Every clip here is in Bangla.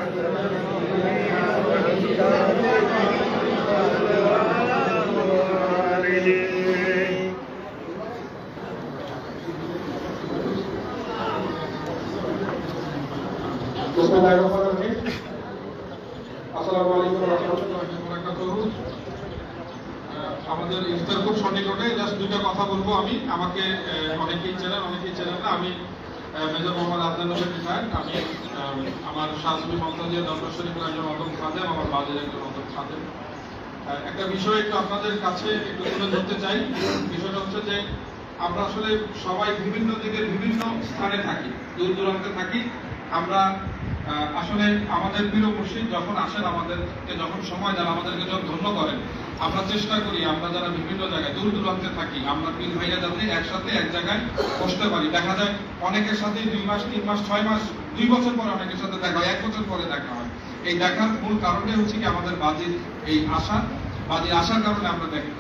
আসসালামু আলাইকুম ওয়া রাহমাতুল্লাহি ওয়া বারাকাতুহু। আমাদের ইফতার খুব সন্নিকটে, জাস্ট দুইটা কথা বলবো আমি। আমাকে অনেকেই চেনেন না। আমি মেজর মোহাম্মদ আদনান নবী রিটায়ার্ড। আমি আমার শাহসুবি মমতাজিয়া দরবার শরীফের একজন অদম খাদেম, আমার বাজের একজন অদম খাদেম। একটা বিষয় একটু আপনাদের কাছে একটু তুলে ধরতে চাই। বিষয়টা হচ্ছে যে আমরা আসলে সবাই বিভিন্ন দিকের বিভিন্ন স্থানে থাকি, দূর দূরান্তে থাকি। আমরা আসলে আমাদের প্রিয় মুর্শিদ যখন আসেন, আমাদেরকে যখন সময় দেন, আমাদেরকে যখন ধন্য করেন, আমরা চেষ্টা করি আমরা যারা বিভিন্ন জায়গায় দূর দূরান্তে থাকি, আমরা পীর ভাইয়া যাতে একসাথে এক জায়গায় বসতে পারি। দেখা যায় অনেকের সাথে 2 মাস 3 মাস 6 মাস 2 বছর পরে অনেকের সাথে দেখা হয়, 1 বছর পরে দেখা হয়। এই দেখার মূল কারণটাই হচ্ছে কি আমাদের বাজির এই আশার কারণে আমরা দেখি।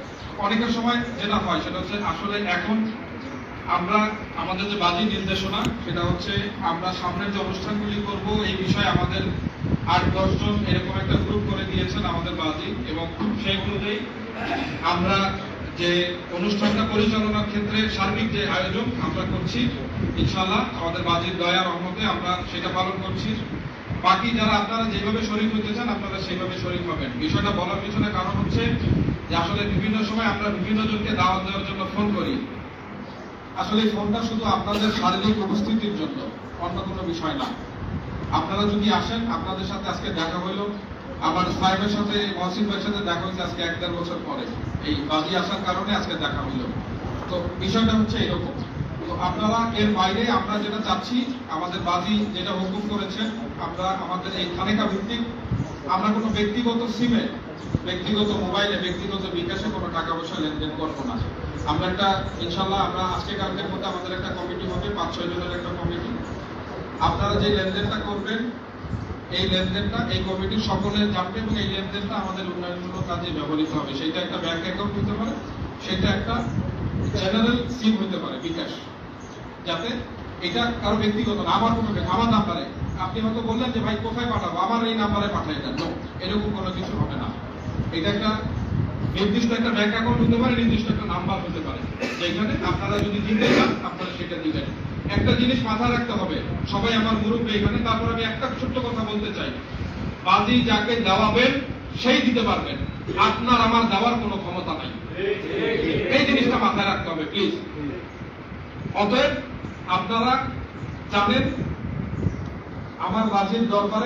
অনেকের সময় যেটা হয় সেটা হচ্ছে আসলে এখন আমরা আমাদের যে বাজি নির্দেশনা সেটা হচ্ছে আমরা সামনের যে অনুষ্ঠানগুলি করব এই বিষয়ে আমাদের 8-10 জন এরকম একটা গ্রুপ করে দিয়েছেন আমাদের বাজি, এবং সেই অনুযায়ী আমরা যে অনুষ্ঠানটা পরিচালনার ক্ষেত্রে সার্বিক যে আয়োজন আমরা করছি, ইনশাআল্লাহ আমাদের বাজির দয়া রহমতে আমরা সেটা পালন করছি। বাকি যারা আপনারা যেভাবে শরীক হতে চান আপনারা সেইভাবে শরীক হবেন। বিষয়টা বলার পিছনে কারণ হচ্ছে যে আসলে বিভিন্ন সময় আমরা বিভিন্ন জনকে দাওয়াত দেওয়ার জন্য ফোন করি। আসলে এই ফোনটা শুধু আপনাদের শারীরিক উপস্থিতির জন্য, অন্য কোনো বিষয় না। আপনারা যদি আসেন, আপনাদের সাথে আজকে দেখা হইলো, আমার সাহেবের সাথে মহসিন ভাইয়ের সাথে দেখা হয়েছে আজকে 1-1.5 বছর পরে, এই বাজি আসার কারণে আজকে দেখা হইলো। তো বিষয়টা হচ্ছে এরকম। তো আপনারা এর বাইরে আমরা যেটা চাচ্ছি, আমাদের বাজি যেটা হুকুম করেছেন, আমরা আমাদের এই খানেকা ভিত্তিক আমরা কোনো ব্যক্তিগত সিমে, ব্যক্তিগত মোবাইলে, ব্যক্তিগত বিকাশে কোনো টাকা পয়সা লেনদেন করবো না। আমরা একটা ইনশাল্লাহ আমরা আজকে কালকের মধ্যে আমাদের একটা কমিটি হবে, 5-6 জনের একটা কমিটি। আপনারা যে লেনদেনটা করবেন এই লেনদেনটা এই কমিটির সকলে জানবে, এবং এই লেনদেনটা আমাদের উন্নয়নমূলক কাজে ব্যবহৃত হবে। সেটা একটা ব্যাংক অ্যাকাউন্ট হতে পারে, সেটা একটা জেনারেল সিম হতে পারে, বিকাশ, যাতে এটা কারো ব্যক্তিগত না, আমার কোনো আমার নাম্বারে আপনি হয়তো বললেন যে ভাই কোথায় পাঠাবো, আমার এই নাম্বারে পাঠাই দেন, এরকম কোনো কিছু হবে না। এটা একটা নির্দিষ্ট একটা ব্যাংক অ্যাকাউন্ট হতে পারে, নির্দিষ্ট একটা নাম্বার হতে পারে, যেখানে আপনারা যদি দিতে চান আপনারা সেটা দিবেন। একটা জিনিস মাথায় রাখতে হবে, সবাই আমার মুরব্বী এখানে, তারপর আমি একটা ছোট্ট কথা বলতে চাই, বাজি যাকে দেওয়াবেন সেই দিতে পারবেন, আপনার আমার দেওয়ার কোনো ক্ষমতা নাই। এই জিনিসটা মাথায় রাখতে হবে প্লিজ। অতএব আপনারা জানেন আমার বাজির দরবারে